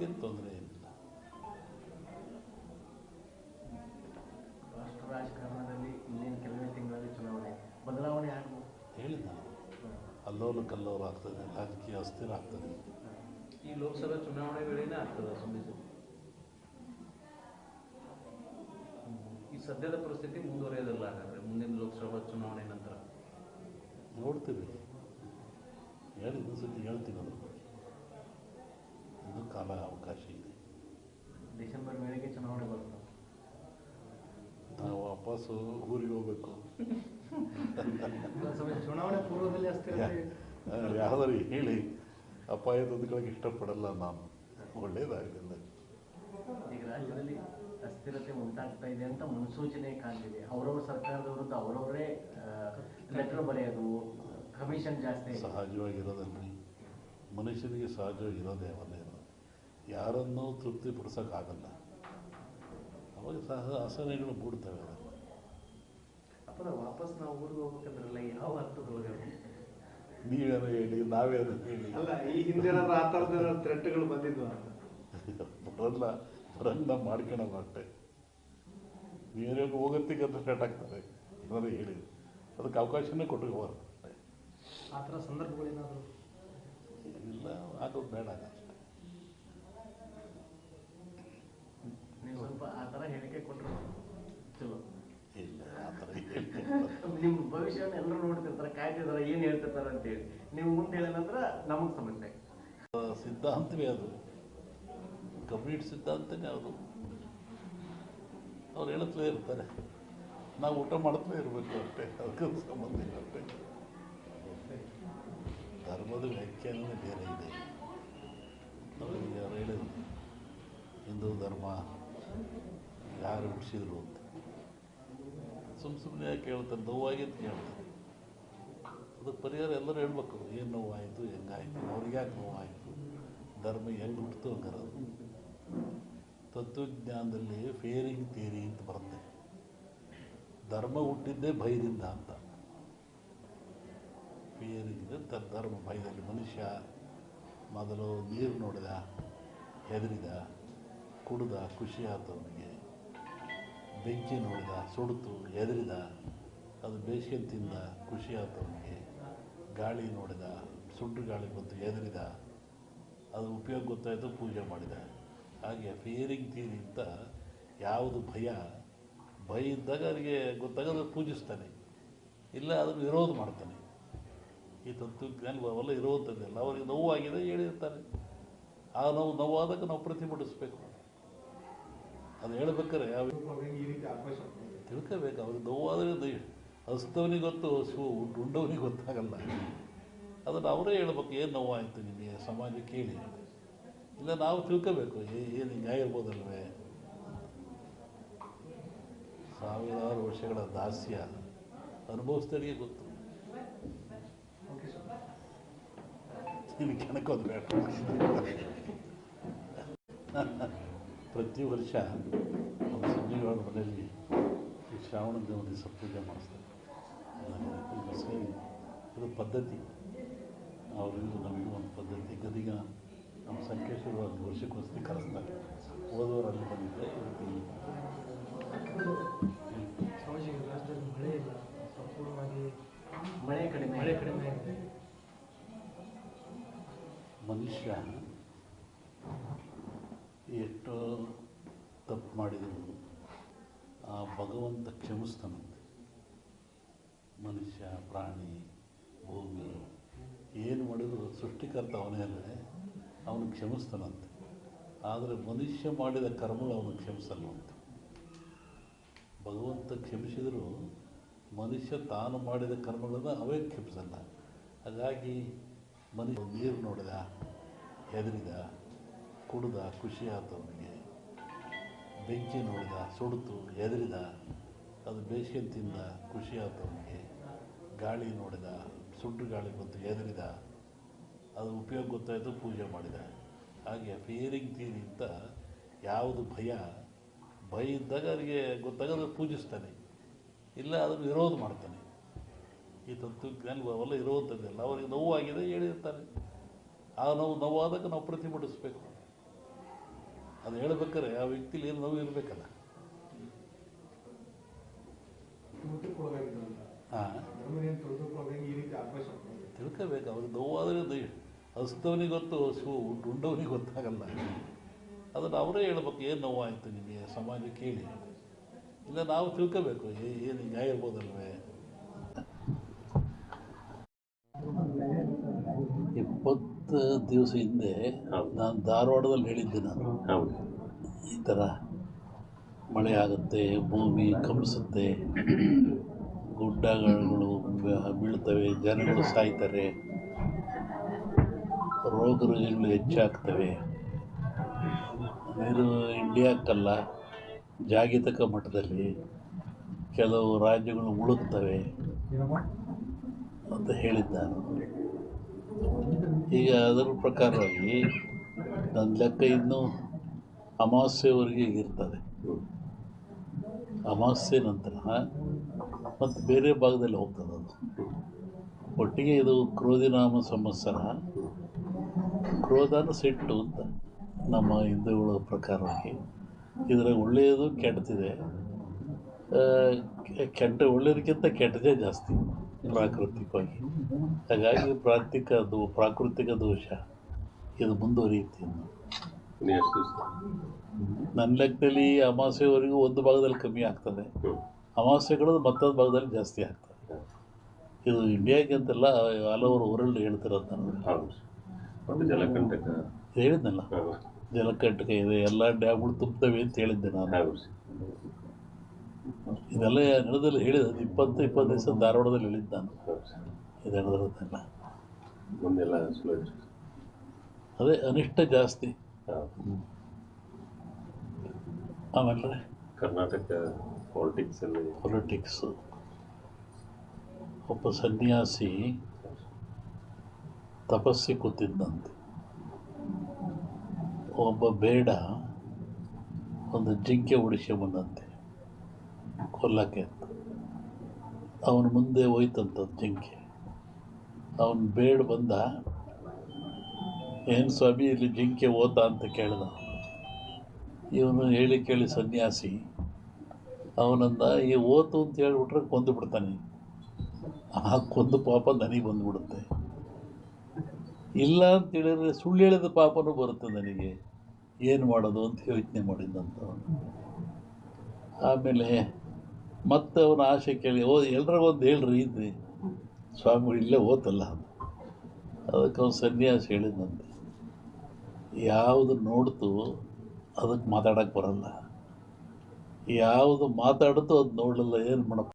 ಅದಕ್ಕೇನು ತೊಂದರೆ ಏನಿಲ್ಲ. ರಾಷ್ಟ್ರ ರಾಜಕಾರಣದಲ್ಲಿ ಇನ್ನೇನು ಕೆಲವೇ ತಿಂಗಳಲ್ಲಿ ಚುನಾವಣೆ ಬದಲಾವಣೆ ಆಗ್ಬೋದು. ಹೇಳಿದ ಅಲ್ಲೋಲು ಕಲ್ಲೋಲು ಆಗ್ತದೆ, ರಾಜಕೀಯ ಅಸ್ಥಿರ ಆಗ್ತದೆ. ಈ ಲೋಕಸಭಾ ಚುನಾವಣೆ ವೇಳೆನೇ ಆಗ್ತದೆ ಸುಮ್ಮನೆ. ಈ ಸದ್ಯದ ಪರಿಸ್ಥಿತಿ ಮುಂದುವರಿಯೋದಿಲ್ಲ ಹಾಗಾದರೆ ಮುಂದಿನ ಲೋಕಸಭಾ ಚುನಾವಣೆ ನಂತರ ನೋಡ್ತೀವಿ. ಹೇಳಿ ಇನ್ನೊಂದು ಸತಿ ಹೇಳ್ತೀವಿ. ಅದ್ರ ಬಗ್ಗೆ ಇನ್ನೂ ಕಾಲ ಅವಕಾಶ ಇದೆ. ಡಿಸೆಂಬರ್ ವೇಳೆಗೆ ಚುನಾವಣೆ ಬರ್ತದೆ. ನಾವು ವಾಪಸ್ಸು ಊರಿಗೆ ಹೋಗ್ಬೇಕು. ಚುನಾವಣೆ ಪೂರ್ವದಲ್ಲಿ ಅಸ್ಥಿರತೆ ಯಾವ್ದಾರು ಹೇಳಿ ಅಪಾಯ ತಂದುಕೊಳ್ಳೋಕೆ ಇಷ್ಟಪಡಲ್ಲ ನಾನು. ಒಳ್ಳೇದಾಗಲಿಲ್ಲ. ಈಗ ರಾಜ್ಯದಲ್ಲಿ ಅಸ್ಥಿರತೆ ಉಂಟಾಗ್ತಾ ಇದೆ ಅಂತ ಮುನ್ಸೂಚನೆ ಕಾಣ್ತಿದೆ. ಅವರವ್ರ ಸರ್ಕಾರದ ವಿರುದ್ಧ ಅವರವರೇ ಲೆಟರ್ ಬರೆಯೋದು, ಕಮಿಷನ್ ಜಾಸ್ತಿ. ಸಹಜವಾಗಿರೋದಲ್ರಿ, ಮನುಷ್ಯನಿಗೆ ಸಹಜವಾಗಿರೋದೇ ಅವನ್ನೇನು. ಯಾರನ್ನೂ ತೃಪ್ತಿಪಡಿಸೋಕ್ಕಾಗಲ್ಲ. ಅವಾಗ ಆಸನೆಗಳು ಮೂಡ್ತವೆ. ಅಪ್ಪನ ವಾಪಸ್ ನಾವು ಊರಿಗೆ ಹೋಗ್ಬೇಕಂದ್ರಲ್ಲ, ಯಾವ ಅರ್ಥದೊಳಗೆ? ನೀವೇನೋ ಹೇಳಿ, ನಾವೇನೋ ಹೇಳಿ. ಅಲ್ಲ, ಈ ಹಿಂದೆ ಆ ಥರದ ಥ್ರೆಟ್ಗಳು ಬಂದಿದ್ವು ಅಂತ ಬರಲ್ಲ ಮಾಡ್ಕೊಳಲ್ಲ ಅಷ್ಟೇ. ನೀವೇ ಹೋಗತ್ತಿಗೆ ಅಂತ ಸ್ಟಾರ್ಟ್ ಆಗ್ತದೆ. ಏನಾದ್ರು ಹೇಳಿ ಅದಕ್ಕೆ ಅವಕಾಶನೇ ಕೊಟ್ಟಿರ್ಬಾರ್ದು ಅಷ್ಟೇ. ಆ ಥರ ಸಂದರ್ಭಗಳೇನಾದರೂ ಇಲ್ಲ, ಆಗೋದು ಬೇಡ ಅಷ್ಟೇ. ನೀವು ಸ್ವಲ್ಪ ಆ ಥರ ಹೇಳಿಕೆ ಕೊಟ್ಟರು ಚಲೋ. ಇಲ್ಲ, ಆ ಥರ ಹೇಳಿಕೆ ನಿಮ್ಮ ಭವಿಷ್ಯವನ್ನು ಎಲ್ಲರೂ ನೋಡ್ತಿರ್ತಾರೆ, ಕಾಯ್ತಿರ್ತಾರೆ, ಏನು ಹೇಳ್ತಿರ್ತಾರೆ ಅಂತೇಳಿ. ನೀವು ಮುಂದೆ ಹೇಳಿದ ನಂತರ ನಮಗೆ ಸಮಸ್ಯೆ. ಸಿದ್ಧಾಂತವೇ ಅದು, ಕಂಪ್ಲೀಟ್ ಸಿದ್ಧಾಂತನೇ ಅದು. ಅವ್ರು ಹೇಳುತ್ತಲೇ ಇರ್ತಾರೆ, ನಾವು ಊಟ ಮಾಡ್ತಲೇ ಇರಬೇಕು ಅಷ್ಟೇ. ಅದಕ್ಕೆ ಸಂಬಂಧ ಇಲ್ಲ ಅಷ್ಟೇ. ಧರ್ಮದ ವ್ಯಾಖ್ಯಾನವೇ ಬೇರೆ ಇದೆ. ಅವ್ರಿಗೆ ಯಾರು ಹೇಳಿದ್ರು ಹಿಂದೂ ಧರ್ಮ ಯಾರು ಹುಟ್ಟಿಸಿದ್ರು ಅಂತ. ಸುಮ್ಮನೆ ಯಾಕೆ ಹೇಳ್ತಾರೆ? ನೋವಾಗಿ ಅಂತ ಹೇಳ್ತಾರೆ. ಅದಕ್ಕೆ ಪರಿಹಾರ ಎಲ್ಲರೂ ಹೇಳ್ಬೇಕು. ಏನು ನೋವಾಯಿತು, ಹೆಂಗಾಯಿತು, ಅವ್ರಿಗೆ ಯಾಕೆ ನೋವಾಯಿತು, ಧರ್ಮ ಹೆಂಗೆ ಹುಟ್ಟಿತು ಹಂಗಾರದು. ತತ್ವಜ್ಞಾನದಲ್ಲಿ ಫೇರಿಂಗ್ ಥಿಯರಿ ಅಂತ ಬರುತ್ತೆ. ಧರ್ಮ ಹುಟ್ಟಿದ್ದೇ ಭಯದಿಂದ ಅಂತ. ಫಿಯರಿಂಗ್ ಧರ್ಮ ಭಯದಲ್ಲಿ. ಮನುಷ್ಯ ಮೊದಲು ನೀರು ನೋಡಿದ, ಹೆದರಿದ, ಕುಡಿದ, ಖುಷಿ ಆಯ್ತು ಅವನಿಗೆ. ಬೆಂಕಿ ನೋಡಿದ, ಸುಡ್ತು, ಹೆದರಿದ, ಅದು ಬೇಸಿಗೆ ತಿಂದ, ಖುಷಿ ಆಯ್ತು ಅವನಿಗೆ. ಗಾಳಿ ನೋಡಿದ, ಸುಡ್ಡು ಗಾಳಿ ಬಂತು, ಹೆದರಿದ, ಅದು ಉಪಯೋಗ ಗೊತ್ತಾಯಿತು, ಪೂಜೆ ಮಾಡಿದ. ಹಾಗೆ ಫಿಯರಿಂಗ್ ಥಿಯರಿ ಅಂತ ಯಾವುದು ಭಯ ಇದ್ದಾಗ ಅವರಿಗೆ ಗೊತ್ತಾಗೋದು ಪೂಜಿಸ್ತಾನೆ, ಇಲ್ಲ ಅದನ್ನು ವಿರೋಧ ಮಾಡ್ತಾನೆ. ಈ ತತ್ವಜ್ಞಾನ ಅವೆಲ್ಲ ಇರುವಂಥದ್ದೆಲ್ಲ ಅವ್ರಿಗೆ ನೋವಾಗಿದೆ ಹೇಳಿರ್ತಾರೆ. ಆ ನೋವಾದಾಗ ನಾವು ಪ್ರತಿಭಟಿಸ್ಬೇಕು. ಅದು ಹೇಳ್ಬೇಕಾರೆ ಯಾವ ತಿಳ್ಕೋಬೇಕು. ಅವ್ರಿಗೆ ನೋವಾದರೆ ಹಸ್ತವನಿಗೆ ಗೊತ್ತು, ಉಂಡವನಿಗೆ ಗೊತ್ತಾಗಲ್ಲ. ಅದನ್ನು ಅವರೇ ಹೇಳ್ಬೇಕು, ಏನು ನೋವಾಯಿತು ನಿಮಗೆ ಸಮಾಜಕ್ಕೆ ಹೇಳಿ. ಇಲ್ಲ ನಾವು ತಿಳ್ಕೋಬೇಕು, ಏನು ಹಿಂಗೆ ಆಗಿರ್ಬೋದಲ್ವೇ. ಸಾವಿರಾರು ವರ್ಷಗಳ ದಾಸ್ಯ ಅನುಭವಿಸಿದವರಿಗೆ ಗೊತ್ತು. ಕೆಣಕೋದು ಬೇಡ. ಪ್ರತಿ ವರ್ಷ ಒಂದು ಸಂಜೆಗಳ ಮನೆಯಲ್ಲಿ ಈ ಶ್ರಾವಣ ದಿವಸ ಪೂಜೆ ಮಾಡಿಸ್ತಾರೆ. ಇದು ಪದ್ಧತಿ, ಅವರಿಗೂ ನಮಗೂ ಒಂದು ಪದ್ಧತಿ. ಗದಿಗ ನಮ್ಮ ಸಂಕೇಶ್ವರ ಒಂದು ವರ್ಷಕ್ಕೊಂದ್ಸತಿ ಕರೆಸ್ತಾರೆ. ಹೋದವರು ಅಲ್ಲಿ ಬಂದಿದ್ದೆ, ರಾಜ್ಯದಲ್ಲಿ ಮಳೆ ಇಲ್ಲ, ಸಂಪೂರ್ಣವಾಗಿ ಮಳೆ ಕಡಿಮೆ ಆಗಿದೆ. ಮನುಷ್ಯ ಎಷ್ಟು ತಪ್ಪು ಮಾಡಿದರು ಆ ಭಗವಂತ ಕ್ಷಮಿಸ್ತಾನಂತೆ. ಮನುಷ್ಯ, ಪ್ರಾಣಿ, ಭೂಮಿ ಏನು ಮಾಡಿದ್ರು ಸೃಷ್ಟಿಕರ್ತ ಅವನೇ ಅಲ್ಲದೆ ಅವನು ಕ್ಷಮಿಸ್ತಾನಂತೆ. ಆದರೆ ಮನುಷ್ಯ ಮಾಡಿದ ಕರ್ಮಗಳು ಅವನು ಕ್ಷಮಿಸಲ್ವಂತೆ. ಭಗವಂತ ಕ್ಷಮಿಸಿದರೂ ಮನುಷ್ಯ ತಾನು ಮಾಡಿದ ಕರ್ಮಗಳನ್ನು ಅವೇ ಕ್ಷಮಿಸಲ್ಲ. ಹಾಗಾಗಿ ಮನುಷ್ಯ ನೀರು ನೋಡಿದ, ಹೆದರಿದ, ಕುಡಿದ, ಖುಷಿ ಆಯ್ತು ಅವನಿಗೆ. ಬೆಂಕಿ ನೋಡಿದ, ಸುಡ್ತು, ಹೆದರಿದ, ಅದು ಬೇಸಿಗೆ ತಿಂದ, ಖುಷಿ ಆಯ್ತು ಅವನಿಗೆ. ಗಾಳಿ ನೋಡಿದ, ಸುಡ್ಡು ಗಾಳಿ ಬಂತು, ಹೆದರಿದ, ಅದು ಉಪಯೋಗ ಗೊತ್ತಾಯಿತು, ಪೂಜೆ ಮಾಡಿದ. ಹಾಗೆ ಫಿಯರಿಂಗ್ ಥಿಯರಿ ಅಂತ ಯಾವುದು ಭಯ ಇದ್ದಾಗ ಅವರಿಗೆ ಗೊತ್ತಾಗೋದು ಪೂಜಿಸ್ತಾನೆ, ಇಲ್ಲ ಅದನ್ನು ವಿರೋಧ ಮಾಡ್ತಾನೆ. ಈ ತತ್ವಜ್ಞಾನ ಅವೆಲ್ಲ ಇರುವಂಥದ್ದೆಲ್ಲ ಅವರಿಗೆ ನೋವಾಗಿದೆ ಹೇಳಿರ್ತಾರೆ. ಆ ನೋವಾದಾಗ ನಾವು ಪ್ರತಿಭಟಿಸ್ಬೇಕು. ಅದು ಹೇಳ್ಬೇಕಾದ್ರೆ ಆ ವ್ಯಕ್ತಿಲಿ ಏನು ನೋವು ಇರಬೇಕಲ್ಲ. ಹಾಂ, ತಿಳ್ಕೋಬೇಕು. ಅವ್ರಿಗೆ ನೋವಾದರೆ ಹಸ್ತವನಿಗೆ ಗೊತ್ತು, ಉಂಡವನಿಗೆ ಗೊತ್ತಾಗಲ್ಲ. ಅದನ್ನು ಅವರೇ ಹೇಳ್ಬೇಕು, ಏನು ನೋವಾಯಿತು ನಿಮಗೆ ಸಮಾಜಕ್ಕೆ ಹೇಳಿ. ಇಲ್ಲ ನಾವು ತಿಳ್ಕೋಬೇಕು, ಏನು ಹಿಂಗೆ ಆಗಿರ್ಬೋದಲ್ವೇ. 20 ದಿವಸ ಹಿಂದೆ ನಾನು ಧಾರವಾಡದಲ್ಲಿ ಹೇಳಿದ್ದೆ. ನಾನು ಈ ಥರ ಮಳೆ ಆಗುತ್ತೆ, ಭೂಮಿ ಕಂಪಿಸುತ್ತೆ, ಗುಡ್ಡಗಳು ಬೀಳ್ತವೆ, ಜನಗಳು ಸಾಯ್ತಾರೆ, ರೋಗ ರುಜಿನಗಳು ಹೆಚ್ಚಾಗ್ತವೆ. ಇದು ಇಂಡಿಯಾಕ್ಕಲ್ಲ, ಜಾಗತಿಕ ಮಟ್ಟದಲ್ಲಿ ಕೆಲವು ರಾಜ್ಯಗಳು ಮುಳುಗ್ತವೆ ಅಂತ ಹೇಳಿದ್ದ ನಾನು. ಈಗ ಅದರ ಪ್ರಕಾರವಾಗಿ ನನ್ನ ಲೆಕ್ಕ ಇನ್ನೂ ಅಮಾವಾಸ್ಯೆವರೆಗೆ ಇರ್ತದೆ. ಅಮಾವಾಸ್ಯೆ ನಂತರ ಮತ್ತು ಬೇರೆ ಭಾಗದಲ್ಲಿ ಹೋಗ್ತದೆ ಅದು. ಒಟ್ಟಿಗೆ ಇದು ಕ್ರೋಧಿನಾಮ ಸಂವತ್ಸರ. ಕ್ರೋಧನ ಸಿಟ್ಟು ಅಂತ ನಮ್ಮ ಹಿಂದೂಗಳ ಪ್ರಕಾರವಾಗಿ. ಇದರಾಗ ಒಳ್ಳೆಯದು ಕೆಟ್ಟದಿದೆ. ಒಳ್ಳೆಯದಕ್ಕಿಂತ ಕೆಟ್ಟದೇ ಜಾಸ್ತಿ ಪ್ರಾಕೃತಿಕವಾಗಿ. ಹಾಗಾಗಿ ಪ್ರಾಕೃತಿಕ ದೋಷ ಇದು ಮುಂದುವರಿಯುತ್ತೆ. ನನ್ನ ಲೆಕ್ಕದಲ್ಲಿ ಅಮಾವಾಸ್ಯೆವರೆಗೂ ಒಂದು ಭಾಗದಲ್ಲಿ ಕಮ್ಮಿ ಆಗ್ತದೆ, ಅಮಾವಾಸ್ಯೆಗಳು ಮತ್ತೊಂದು ಭಾಗದಲ್ಲಿ ಜಾಸ್ತಿ ಆಗ್ತದೆ. ಇದು ಇಂಡಿಯಾಗೆ ಅಂತೆಲ್ಲ ಹಲವರು ವರ್ಲ್ಡ್ ಹೇಳ್ತಿರೋದು. ನಾನು ಜಲಕಂಟಕ ಹೇಳಿದ್ನಲ್ಲ, ಜಲಕಂಟಕ ಇದೆ, ಎಲ್ಲ ಡ್ಯಾಮ್ಗಳು ತುಂಬ್ತವೆ ಅಂತ ಹೇಳಿದ್ದೆ ನಾನು. ಇದೆಲ್ಲ ನಡೆದಲ್ಲಿ ಹೇಳಿದ 20 ದಿವಸ ಧಾರವಾಡದಲ್ಲಿ ಹೇಳಿದ್ದೆ ನಾನು. ಇದು ನಡೆದಿರೋದೆಲ್ಲ ಮುಂದೆಲ್ಲ ಅದೇ ಅನಿಷ್ಟ ಜಾಸ್ತಿ. ಆಮೇಲೆ ಕರ್ನಾಟಕ ಪೊಲಿಟಿಕ್ಸು. ಒಬ್ಬ ಸನ್ಯಾಸಿ ತಪಸ್ಸಿ ಕೂತಿದ್ದಂತೆ. ಒಬ್ಬ ಬೇಡ ಒಂದು ಜಿಂಕೆ ಉಡಿಸ್ಕೊಂಬಂದಂತೆ ಕೊಲ್ಲಕ್ಕೆ ಅಂತ. ಅವನ ಮುಂದೆ ಹೋಯ್ತಂಥದ್ದು ಜಿಂಕೆ. ಅವನು ಬೇಡ ಬಂದ, ಏನು ಸ್ವಾಮಿ ಇಲ್ಲಿ ಜಿಂಕೆ ಓತಾ ಅಂತ ಕೇಳ್ದ. ಇವನು ಹೇಳಿ ಕೇಳಿ ಸನ್ಯಾಸಿ ಅವನಂದ, ಈ ಓತು ಅಂತ ಹೇಳ್ಬಿಟ್ರೆ ಕೊಂದು ಬಿಡ್ತಾನೆ, ಆ ಕೊಂದು ಪಾಪ ನನಗೆ ಬಂದುಬಿಡುತ್ತೆ. ಇಲ್ಲ ಅಂತ ಹೇಳಿದ್ರೆ ಸುಳ್ಳು ಹೇಳಿದ ಪಾಪನೂ ಬರುತ್ತೆ ನನಗೆ, ಏನು ಮಾಡೋದು ಅಂತ ಯೋಚನೆ ಮಾಡಿದ್ದಂತ. ಆಮೇಲೆ ಮತ್ತೆ ಅವನ ಆಸೆ ಕೇಳಿ, ಎಲ್ರಿಗೊಂದು ಹೇಳ್ರಿ ಇದ್ರಿ ಸ್ವಾಮಿಗಳು ಇಲ್ಲೇ ಓತಲ್ಲ. ಅದಕ್ಕೆ ಅವನು ಸನ್ಯಾಸಿ ಹೇಳಿದಂತೆ, ಯಾವುದು ನೋಡ್ತು ಅದಕ್ಕೆ ಮಾತಾಡೋಕ್ಕೆ ಬರಲ್ಲ, ಯಾವುದು ಮಾತಾಡ್ತು ಅದು ನೋಡಲ್ಲ, ಏನು ಮಾಡಪ್ಪ.